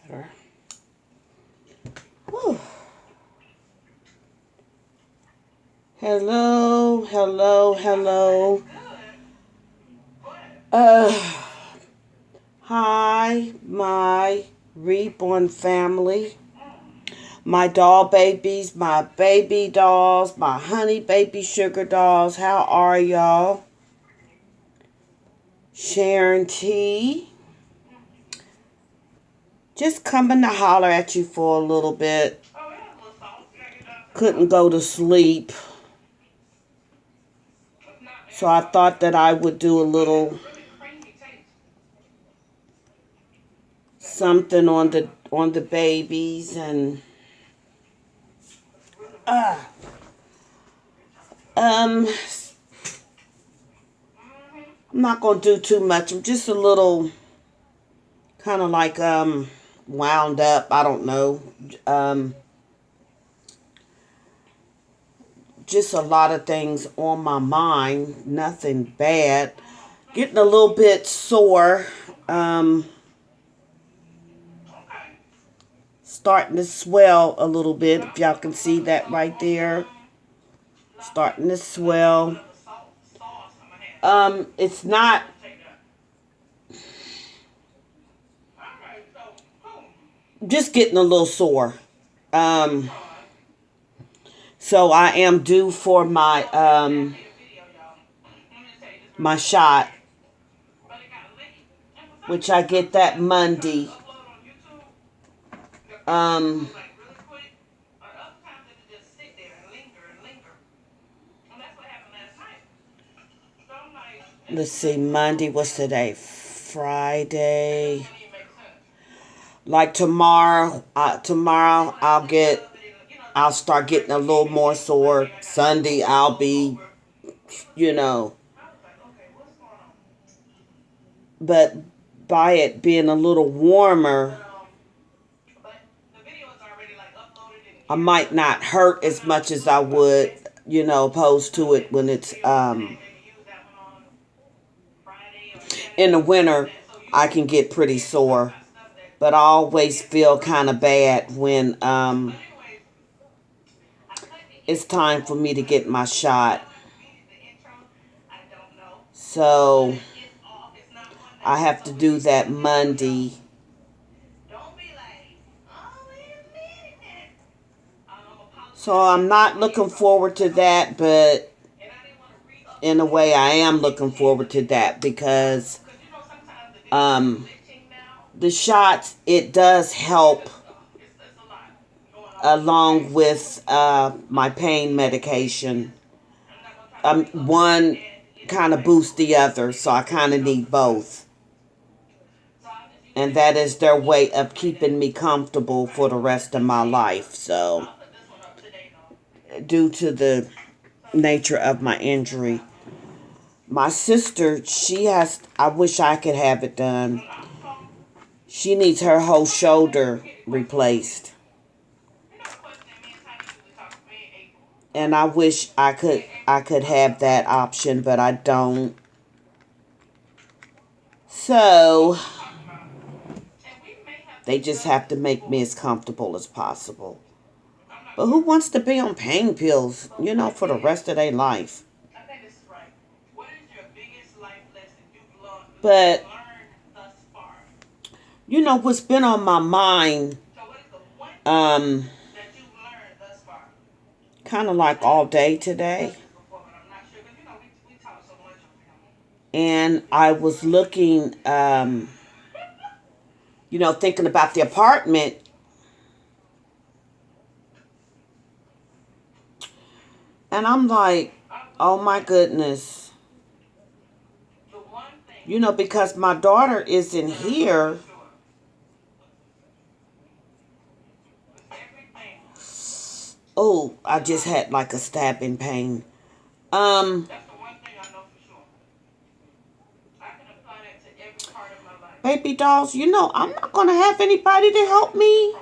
Better. Whew. Hello, hello, hello. Hi, my reborn family, my doll babies, my baby dolls, my honey baby sugar dolls. How are y'all? Sharon T. Just coming to holler at you for a little bit. Couldn't go to sleep. So I thought that I would do a little something on the babies and I'm not gonna do too much. I'm just a little kind of like wound up. I don't know. Just a lot of things on my mind. Nothing bad. Getting a little bit sore. Starting to swell a little bit. If y'all can see that right there. Starting to swell. It's not just getting a little sore. So I am due for my shot, which I get that Monday. Let's see, Monday, what's today? Friday. Like tomorrow I'll start getting a little more sore. Sunday I'll be, but by it being a little warmer, I might not hurt as much as I would, opposed to it when it's in the winter. I can get pretty sore, but I always feel kind of bad when it's time for me to get my shot. So I have to do that Monday. So I'm not looking forward to that, but in a way I am looking forward to that because the shots, it does help along with my pain medication. One kind of boosts the other, so I kind of need both. And that is their way of keeping me comfortable for the rest of my life. So, due to the nature of my injury, my sister, I wish I could have it done. She needs her whole shoulder replaced. And I wish I could have that option, but I don't. So they just have to make me as comfortable as possible. But who wants to be on pain pills, for the rest of their life? But, what's been on my mind, kind of like all day today. And I was looking, thinking about the apartment. And I'm like, oh my goodness. Because my daughter isn't here. Oh, I just had like a stabbing pain. Baby dolls, I'm not going to have anybody to help me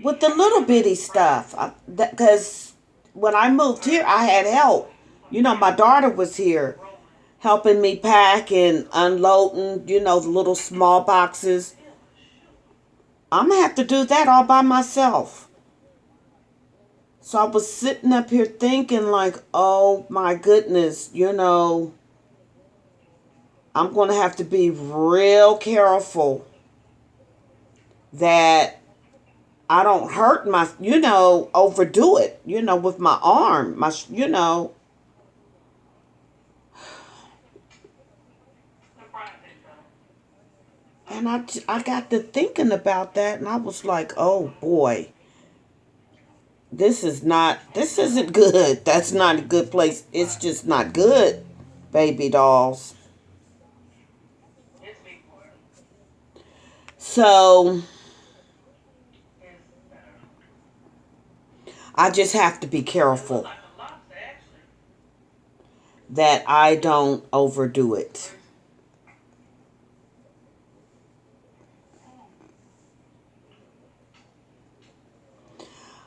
with the little bitty stuff. Because when I moved here, I had help. My daughter was here helping me pack and unloading, the little small boxes. I'm going to have to do that all by myself. So I was sitting up here thinking like, oh my goodness, I'm going to have to be real careful that I don't hurt overdo it, with my arm, And I got to thinking about that, and I was like, oh boy, this isn't good. That's not a good place. It's just not good, baby dolls. So I just have to be careful that I don't overdo it.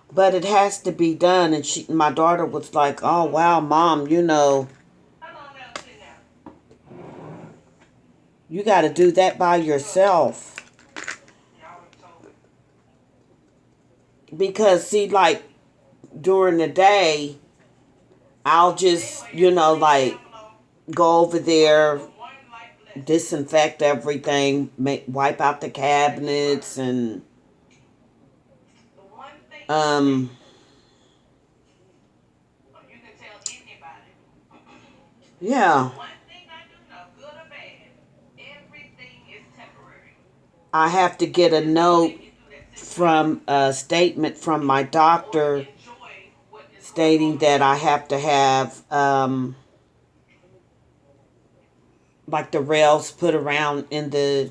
But it has to be done. And my daughter was like, oh, wow, Mom, you got to do that by yourself. Because, see, like, during the day, I'll just, go over there, disinfect everything, wipe out the cabinets, and yeah. I have to get a note from a statement from my doctor stating that I have to have like the rails put around the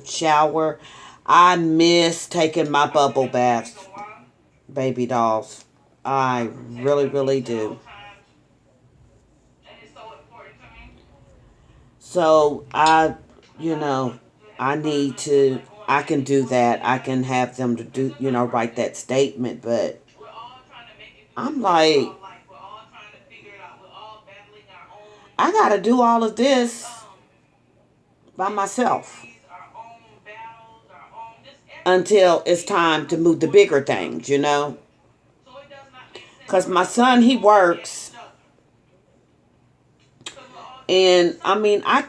shower. I miss taking my bubble baths, baby dolls. I really, really do. So I can do that. I can have them to do, write that statement. But I'm like, I got to do all of this by myself until it's time to move the bigger things, Because my son, he works. And, I mean, I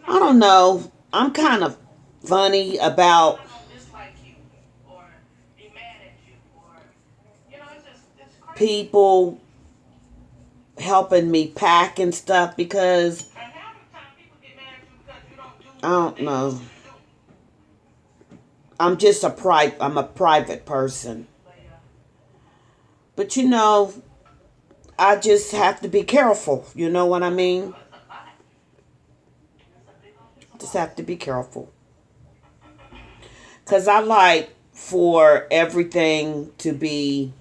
don't know. I'm kind of funny about people helping me pack and stuff because I don't know. I'm a private person. But I just have to be careful. You know what I mean? Just have to be careful. Because I like for everything to be,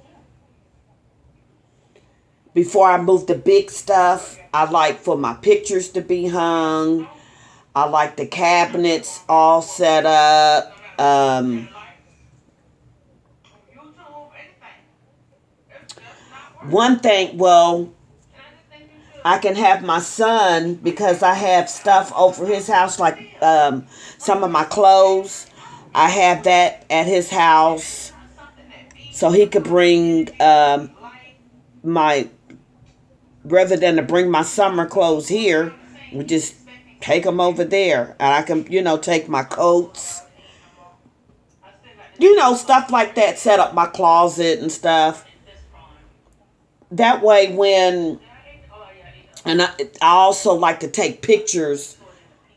before I move the big stuff, I like for my pictures to be hung. I like the cabinets all set up. One thing, well, I can have my son, because I have stuff over his house, like some of my clothes. I have that at his house, so he could bring rather than to bring my summer clothes here, we just take them over there, and I can, take my coats, stuff like that, set up my closet and stuff. That way and I also like to take pictures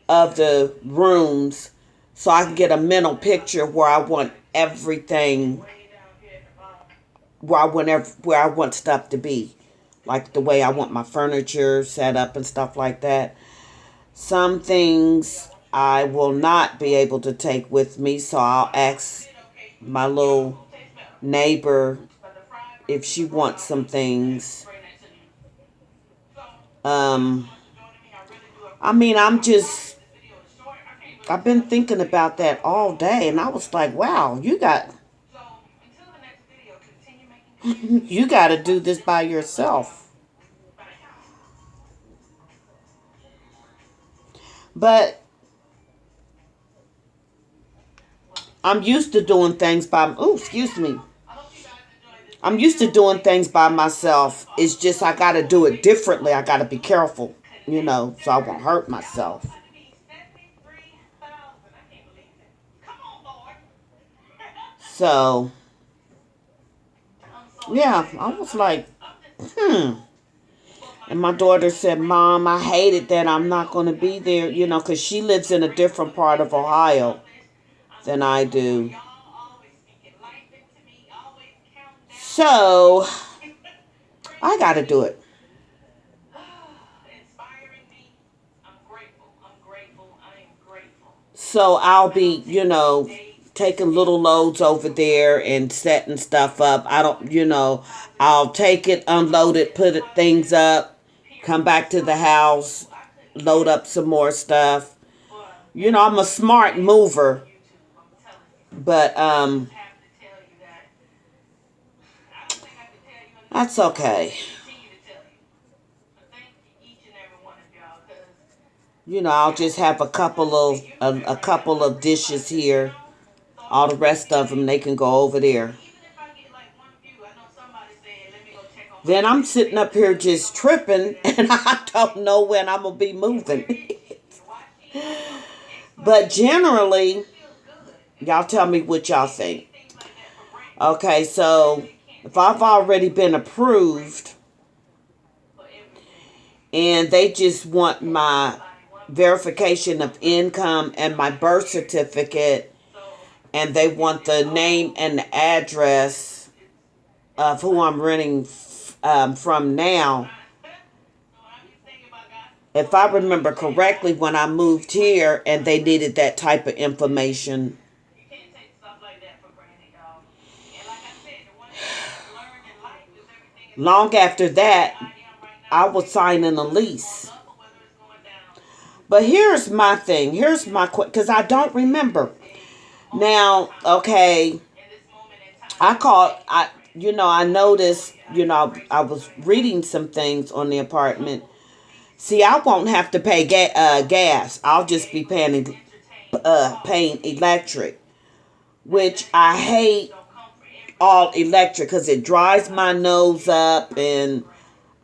of the rooms so I can get a mental picture where I want everything, where I want stuff to be. Like the way I want my furniture set up and stuff like that. Some things I will not be able to take with me, so I'll ask my little neighbor if she wants some things. I mean, I've been thinking about that all day, and I was like, wow, you got to do this by yourself. But I'm used to doing things by, oh, excuse me. I'm used to doing things by myself. It's just I got to do it differently. I got to be careful, so I won't hurt myself. So, yeah, I was like, And my daughter said, Mom, I hated that I'm not going to be there, because she lives in a different part of Ohio than I do. So, I got to do it. So I'll be, taking little loads over there and setting stuff up. I don't, I'll take it, unload it, put things up, come back to the house, load up some more stuff. I'm a smart mover, but that's okay. I'll just have a couple of dishes here. All the rest of them, they can go over there. Then I'm sitting up here just tripping, and I don't know when I'm going to be moving. But generally, y'all tell me what y'all think. Okay, so if I've already been approved, and they just want my verification of income and my birth certificate, and they want the name and the address of who I'm renting from now. If I remember correctly, when I moved here and they needed that type of information, long after that, I was signing a lease. But here's my thing. Here's my question, because I don't remember. Now, okay, I noticed, I was reading some things on the apartment. See, I won't have to pay gas. I'll just be paying electric, which I hate all electric because it dries my nose up and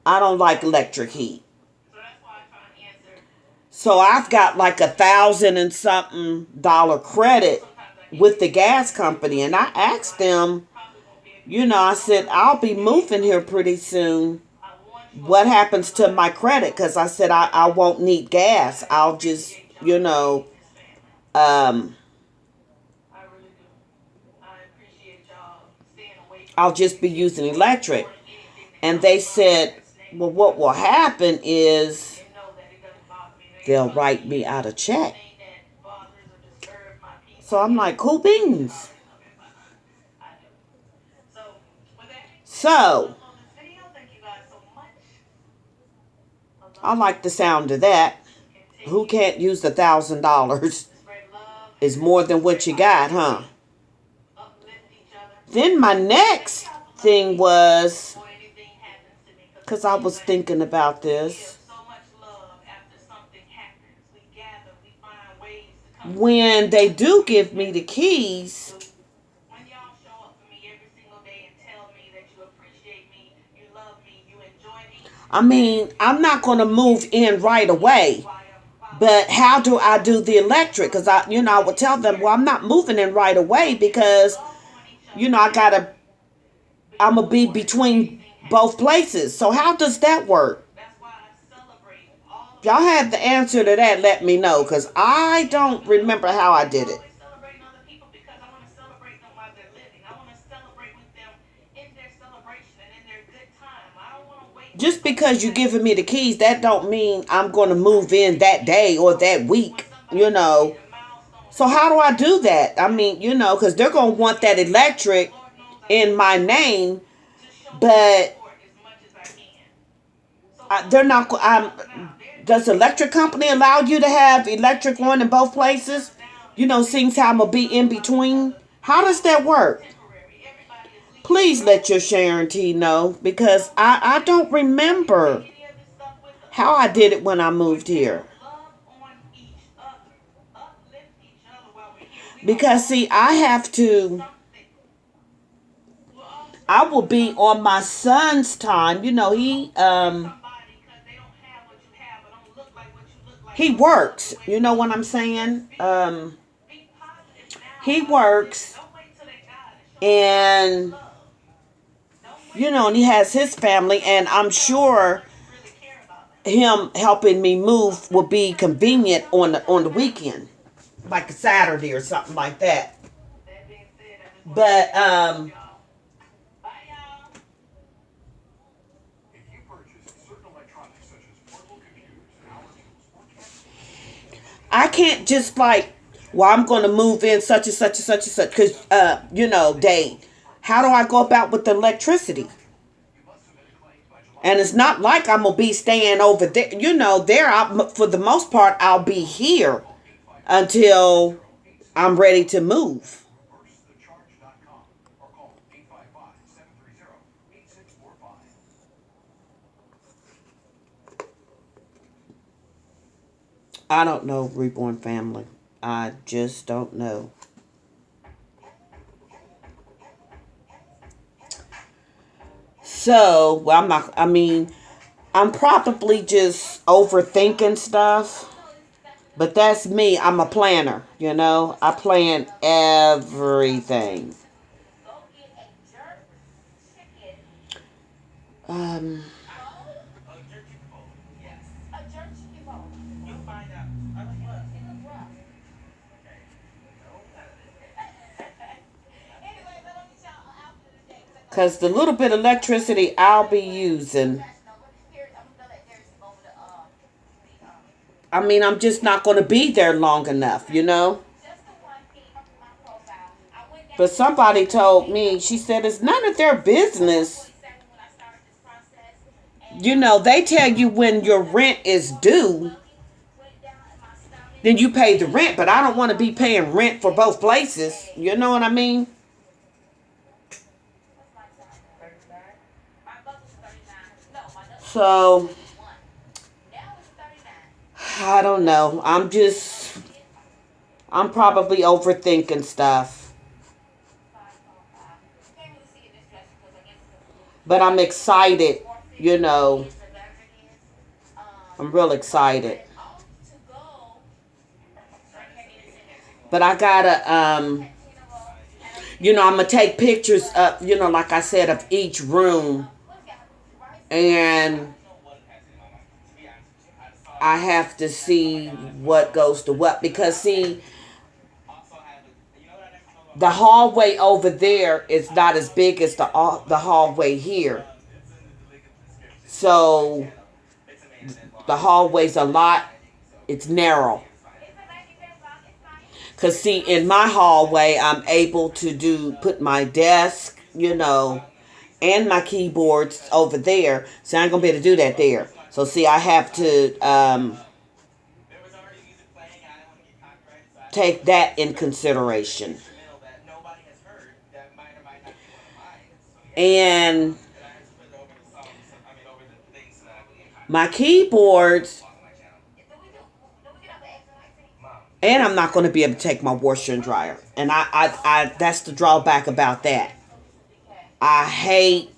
I don't like electric heat. So I've got like $1,000 and something credit with the gas company. And I asked them, I said, I'll be moving here pretty soon. What happens to my credit? Because I said, I won't need gas. I'll just, I'll just be using electric. And they said, well, what will happen is they'll write me out a check. So I'm like, cool beans. So, I like the sound of that. Who can't use $1,000? Is more than what you got, huh? Then my next thing was, because I was thinking about this, when they do give me the keys, I mean, I'm not going to move in right away. But how do I do the electric? Because I would tell them, well, I'm not moving in right away because, I'm going to be between both places. So how does that work? If y'all have the answer to that, let me know, because I don't remember how I did it. Just because you're giving me the keys, that don't mean I'm going to move in that day or that week, So how do I do that? I mean, because they're going to want that electric in my name, but they're not. Does the electric company allow you to have electric on in both places? Seeing how I'm going to be in between. How does that work? Please let your Sharon T know, because I don't remember how I did it when I moved here. Because see, I will be on my son's time. He works. You know what I'm saying? He works, and and he has his family, and I'm sure him helping me move will be convenient on the weekend, like a Saturday or something like that. But I can't just like, well, I'm going to move in such and such and such and such because date. How do I go about with the electricity? And it's not like I'm gonna be staying over there. For the most part, I'll be here until I'm ready to move. I don't know, Reborn Family. I just don't know. So, well, I'm probably just overthinking stuff, but that's me. I'm a planner, I plan everything. Um, Because the little bit of electricity I'll be using, I'm just not going to be there long enough. But somebody told me, she said, it's none of their business. They tell you when your rent is due, then you pay the rent. But I don't want to be paying rent for both places. You know what I mean? So, I don't know. I'm probably overthinking stuff. But I'm excited, you know. I'm real excited. But I gotta, I'm gonna take pictures of, like I said, of each room. And I have to see what goes to what. Because, see, the hallway over there is not as big as the hallway here. So the hallway's it's narrow. Because, see, in my hallway, I'm able to put my desk, and my keyboards over there. So I ain't going to be able to do that there. So, see, I have to take that in consideration. And my keyboards, and I'm not going to be able to take my washer and dryer. And I that's the drawback about that. I hate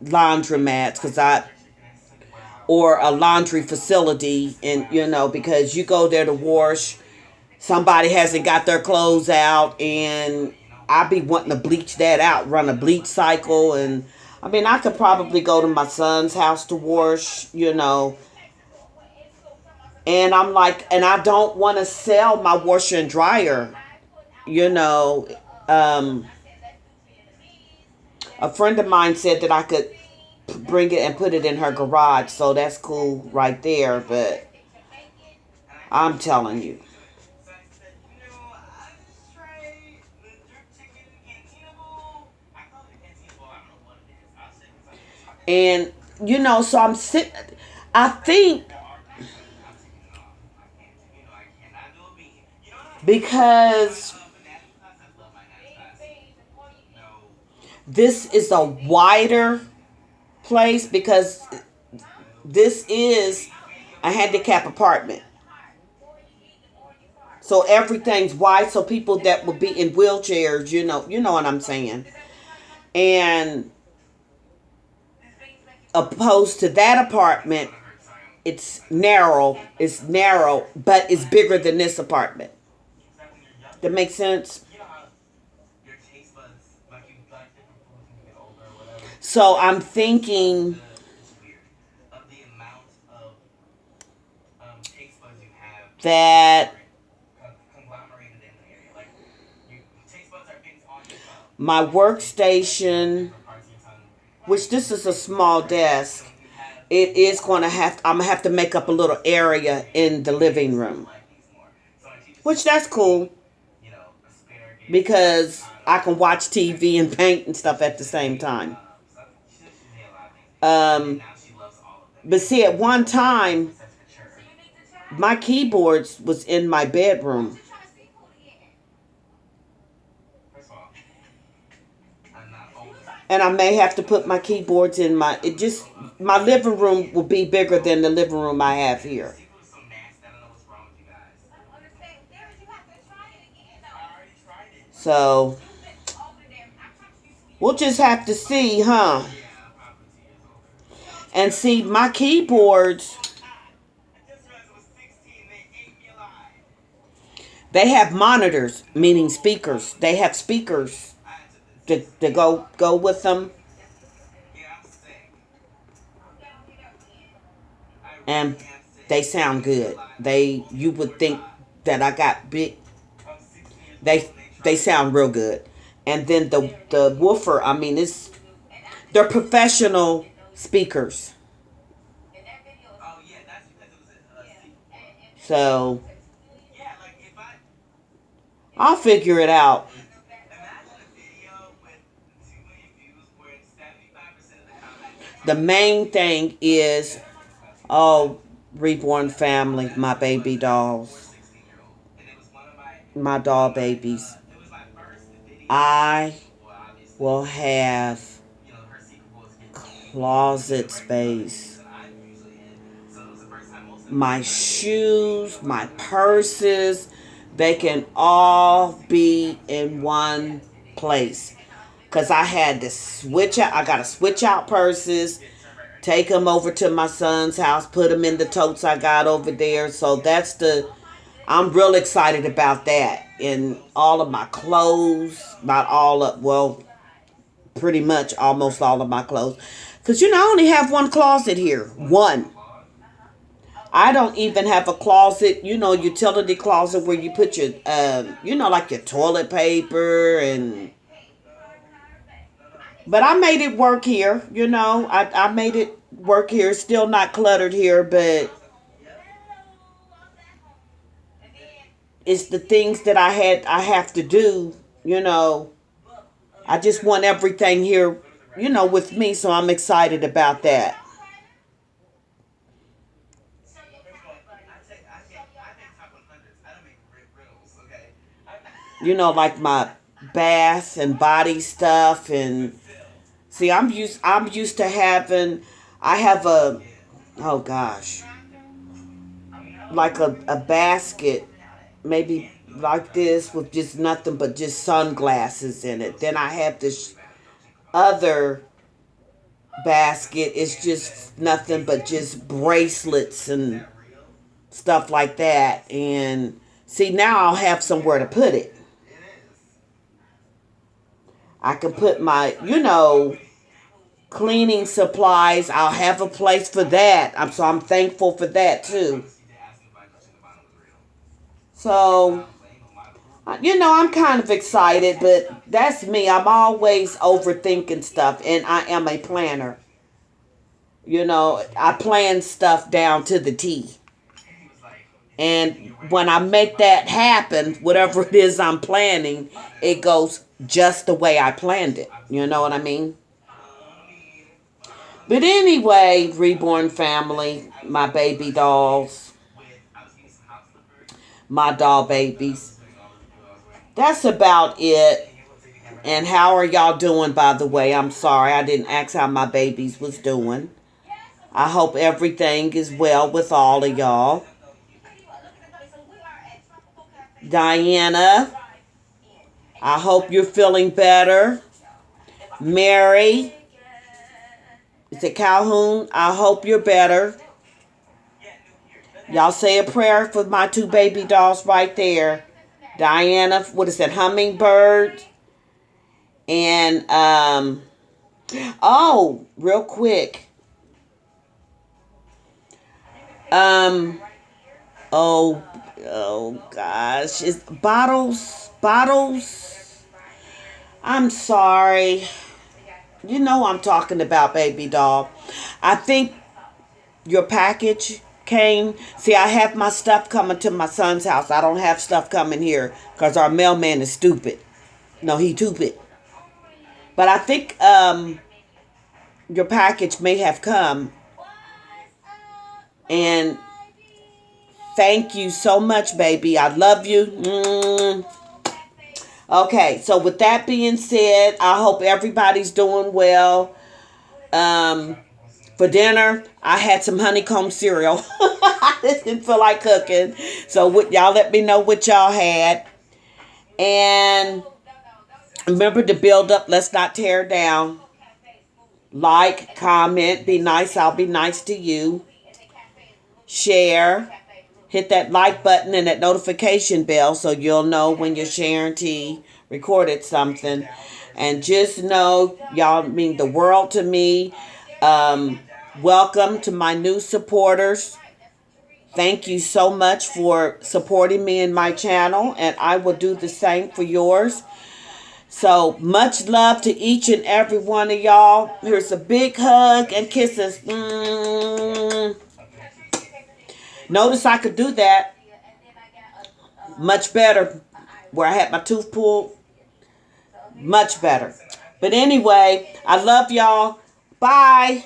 laundromats or a laundry facility, and because you go there to wash, somebody hasn't got their clothes out, and I be wanting to bleach that out, run a bleach cycle. And I could probably go to my son's house to wash, and I'm like, and I don't want to sell my washer and dryer, you know. A friend of mine said that I could bring it and put it in her garage, so that's cool right there. But I'm telling you. And, so I'm sitting, I think, because this is a wider place, because this is a handicap apartment. So everything's wide, so people that would be in wheelchairs, you know what I'm saying. And opposed to that apartment, it's narrow, but it's bigger than this apartment. That makes sense? So I'm thinking that my workstation, which this is a small desk, it is going to have, I'm going to have to make up a little area in the living room, which that's cool because I can watch TV and paint and stuff at the same time. Um, but see, at one time, my keyboards was in my bedroom. And I may have to put my keyboards in my living room will be bigger than the living room I have here. So we'll just have to see, huh? And see, my keyboards, they have monitors, meaning speakers. They have speakers to go with them. And they sound good. You would think that I got big. They sound real good. And then the woofer, I mean, they're professional speakers. So I'll figure it out. The main thing is, oh, reborn family, my baby dolls, my doll babies. I will have closet space. My shoes, my purses, they can all be in one place. Because I had to switch out. I got to switch out purses, take them over to my son's house, put them in the totes I got over there. So I'm real excited about that. And all of my clothes, not all of, well, pretty much almost all of my clothes. Because, I only have one closet here. One. I don't even have a closet, utility closet where you put your, like your toilet paper and... But I made it work here, I made it work here. Still not cluttered here, but it's the things that I have to do. I just want everything here, with me, so I'm excited about that. Like my bath and body stuff. And see, I'm used to having, I have oh gosh, like a basket, maybe like this, with just nothing but just sunglasses in it. Then I have this other basket. It's just nothing but just bracelets and stuff like that. And see, now I'll have somewhere to put it. I can put my, cleaning supplies. I'll have a place for that. So I'm thankful for that too. So, I'm kind of excited, but that's me. I'm always overthinking stuff, and I am a planner. I plan stuff down to the T. And when I make that happen, whatever it is I'm planning, it goes just the way I planned it. You know what I mean? But anyway, reborn family, my baby dolls, my doll babies. That's about it. And how are y'all doing, by the way? I'm sorry, I didn't ask how my babies was doing. I hope everything is well with all of y'all. Diana, I hope you're feeling better. Mary, is it Calhoun? I hope you're better. Y'all say a prayer for my two baby dolls right there. Diana, what is that, Hummingbird? And, oh, real quick. Oh, oh gosh. It's bottles. I'm sorry. You know I'm talking about, baby doll. I think your package came. See, I have my stuff coming to my son's house. I don't have stuff coming here because our mailman is stupid. No, he stupid. But I think your package may have come. And thank you so much, baby. I love you. Okay, so with that being said, I hope everybody's doing well. For dinner, I had some honeycomb cereal. I didn't feel like cooking. So y'all let me know what y'all had. And remember to build up. Let's not tear down. Like, comment, be nice. I'll be nice to you. Share. Hit that like button and that notification bell so you'll know when your Sharon T recorded something. And just know, y'all mean the world to me. Welcome to my new supporters. Thank you so much for supporting me in my channel, and I will do the same for yours. So much love to each and every one of y'all. Here's a big hug and kisses. Notice I could do that much better where I had my tooth pulled. Much better. But anyway, I love y'all. Bye.